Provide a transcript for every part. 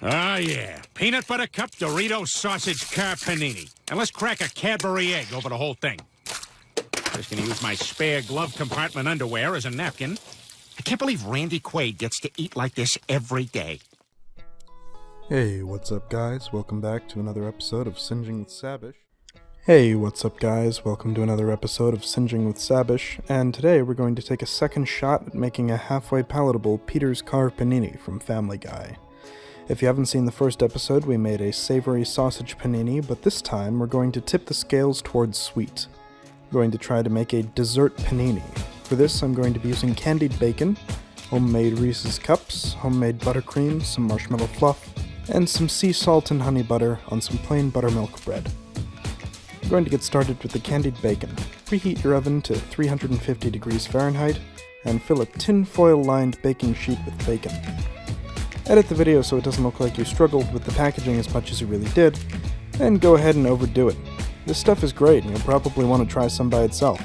Oh, yeah. Peanut butter cup Dorito sausage car panini. And let's crack a Cadbury egg over the whole thing. Just gonna use my spare glove compartment underwear as a napkin. I can't believe Randy Quaid gets to eat like this every day. Hey, what's up guys? Welcome back to another episode of Singeing with Sabish. And today we're going to take a second shot at making a halfway palatable Peter's Car Panini from Family Guy. If you haven't seen the first episode, we made a savory sausage panini, but this time we're going to tip the scales towards sweet. We're going to try to make a dessert panini. For this, I'm going to be using candied bacon, homemade Reese's Cups, homemade buttercream, some marshmallow fluff, and some sea salt and honey butter on some plain buttermilk bread. We're going to get started with the candied bacon. Preheat your oven to 350 degrees Fahrenheit, and fill a tin-foil-lined baking sheet with bacon. Edit the video so it doesn't look like you struggled with the packaging as much as you really did, and go ahead and overdo it. This stuff is great, and you'll probably want to try some by itself.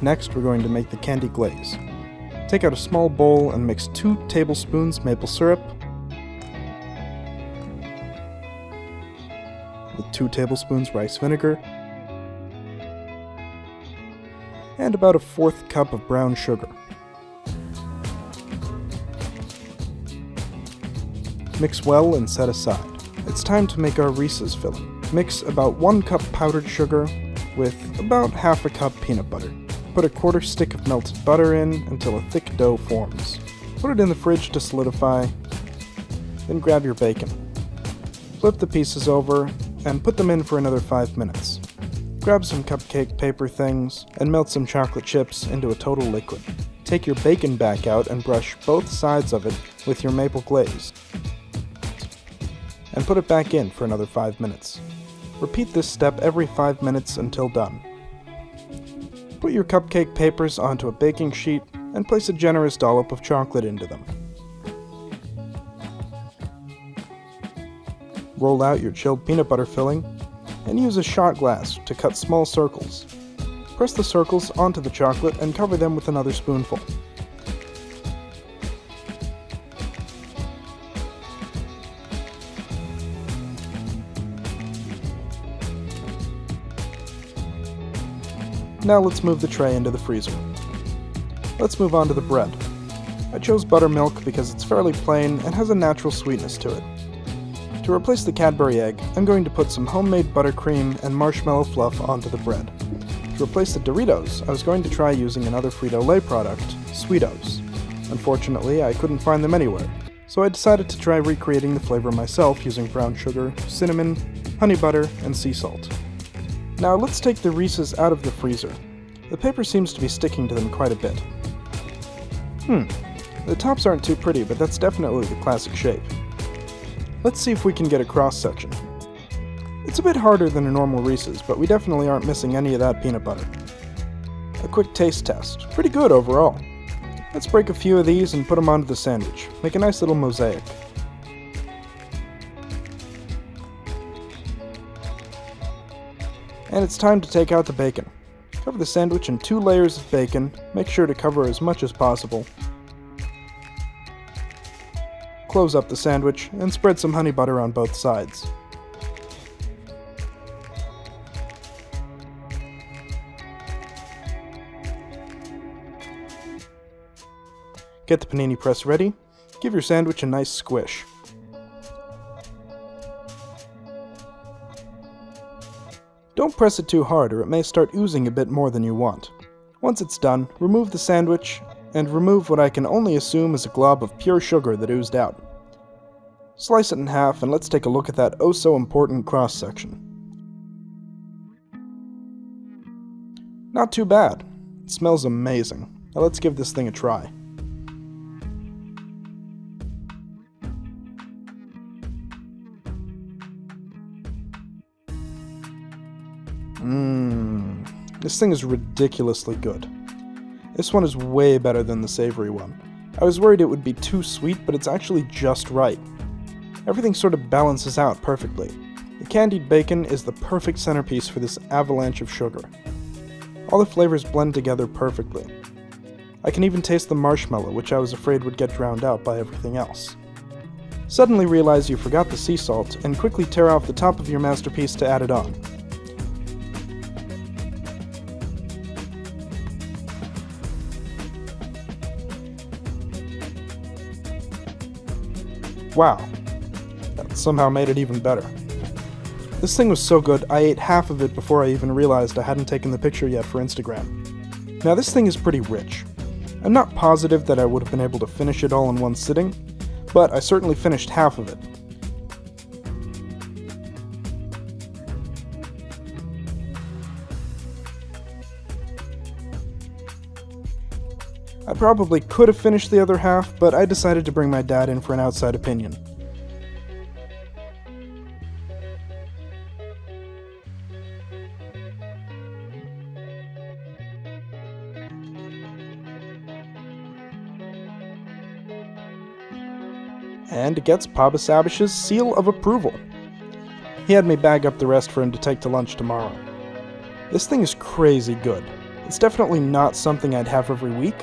Next, we're going to make the candy glaze. Take out a small bowl and mix 2 tablespoons maple syrup with 2 tablespoons rice vinegar and about a 1/4 cup of brown sugar. Mix well and set aside. It's time to make our Reese's filling. Mix about 1 cup powdered sugar with about 1/2 cup peanut butter. Put a 1/4 stick of melted butter in until a thick dough forms. Put it in the fridge to solidify, then grab your bacon. Flip the pieces over and put them in for another 5 minutes. Grab some cupcake paper things and melt some chocolate chips into a total liquid. Take your bacon back out and brush both sides of it with your maple glaze. And put it back in for another 5 minutes. Repeat this step every 5 minutes until done. Put your cupcake papers onto a baking sheet and place a generous dollop of chocolate into them. Roll out your chilled peanut butter filling and use a shot glass to cut small circles. Press the circles onto the chocolate and cover them with another spoonful. Now let's move the tray into the freezer. Let's move on to the bread. I chose buttermilk because it's fairly plain and has a natural sweetness to it. To replace the Cadbury egg, I'm going to put some homemade buttercream and marshmallow fluff onto the bread. To replace the Doritos, I was going to try using another Frito-Lay product, Sweetos. Unfortunately, I couldn't find them anywhere, so I decided to try recreating the flavor myself using brown sugar, cinnamon, honey butter, and sea salt. Now let's take the Reese's out of the freezer. The paper seems to be sticking to them quite a bit. The tops aren't too pretty, but that's definitely the classic shape. Let's see if we can get a cross-section. It's a bit harder than a normal Reese's, but we definitely aren't missing any of that peanut butter. A quick taste test. Pretty good overall. Let's break a few of these and put them onto the sandwich. Make a nice little mosaic. And it's time to take out the bacon. Cover the sandwich in 2 layers of bacon. Make sure to cover as much as possible. Close up the sandwich and spread some honey butter on both sides. Get the panini press ready. Give your sandwich a nice squish. Don't press it too hard or it may start oozing a bit more than you want. Once it's done, remove the sandwich and remove what I can only assume is a glob of pure sugar that oozed out. Slice it in half and let's take a look at that oh so important cross section. Not too bad. It smells amazing. Now let's give this thing a try. This thing is ridiculously good. This one is way better than the savory one. I was worried it would be too sweet, but it's actually just right. Everything sort of balances out perfectly. The candied bacon is the perfect centerpiece for this avalanche of sugar. All the flavors blend together perfectly. I can even taste the marshmallow, which I was afraid would get drowned out by everything else. Suddenly realize you forgot the sea salt, and quickly tear off the top of your masterpiece to add it on. Wow, that somehow made it even better. This thing was so good, I ate half of it before I even realized I hadn't taken the picture yet for Instagram. Now this thing is pretty rich. I'm not positive that I would have been able to finish it all in one sitting, but I certainly finished half of it. I probably could have finished the other half, but I decided to bring my dad in for an outside opinion. And it gets Papa Sabish's seal of approval. He had me bag up the rest for him to take to lunch tomorrow. This thing is crazy good. It's definitely not something I'd have every week,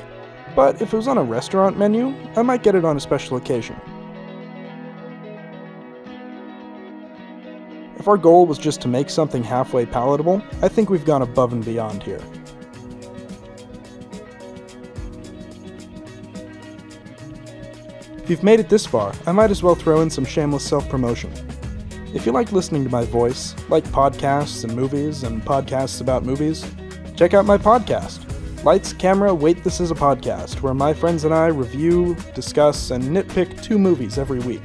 but if it was on a restaurant menu, I might get it on a special occasion. If our goal was just to make something halfway palatable, I think we've gone above and beyond here. If you've made it this far, I might as well throw in some shameless self-promotion. If you like listening to my voice, like podcasts and movies and podcasts about movies, check out my podcast, Lights, Camera, Wait, This Is a Podcast, where my friends and I review, discuss, and nitpick 2 movies every week.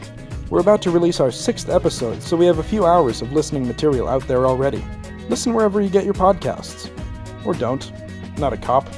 We're about to release our 6th episode, so we have a few hours of listening material out there already. Listen wherever you get your podcasts. Or don't. Not a cop.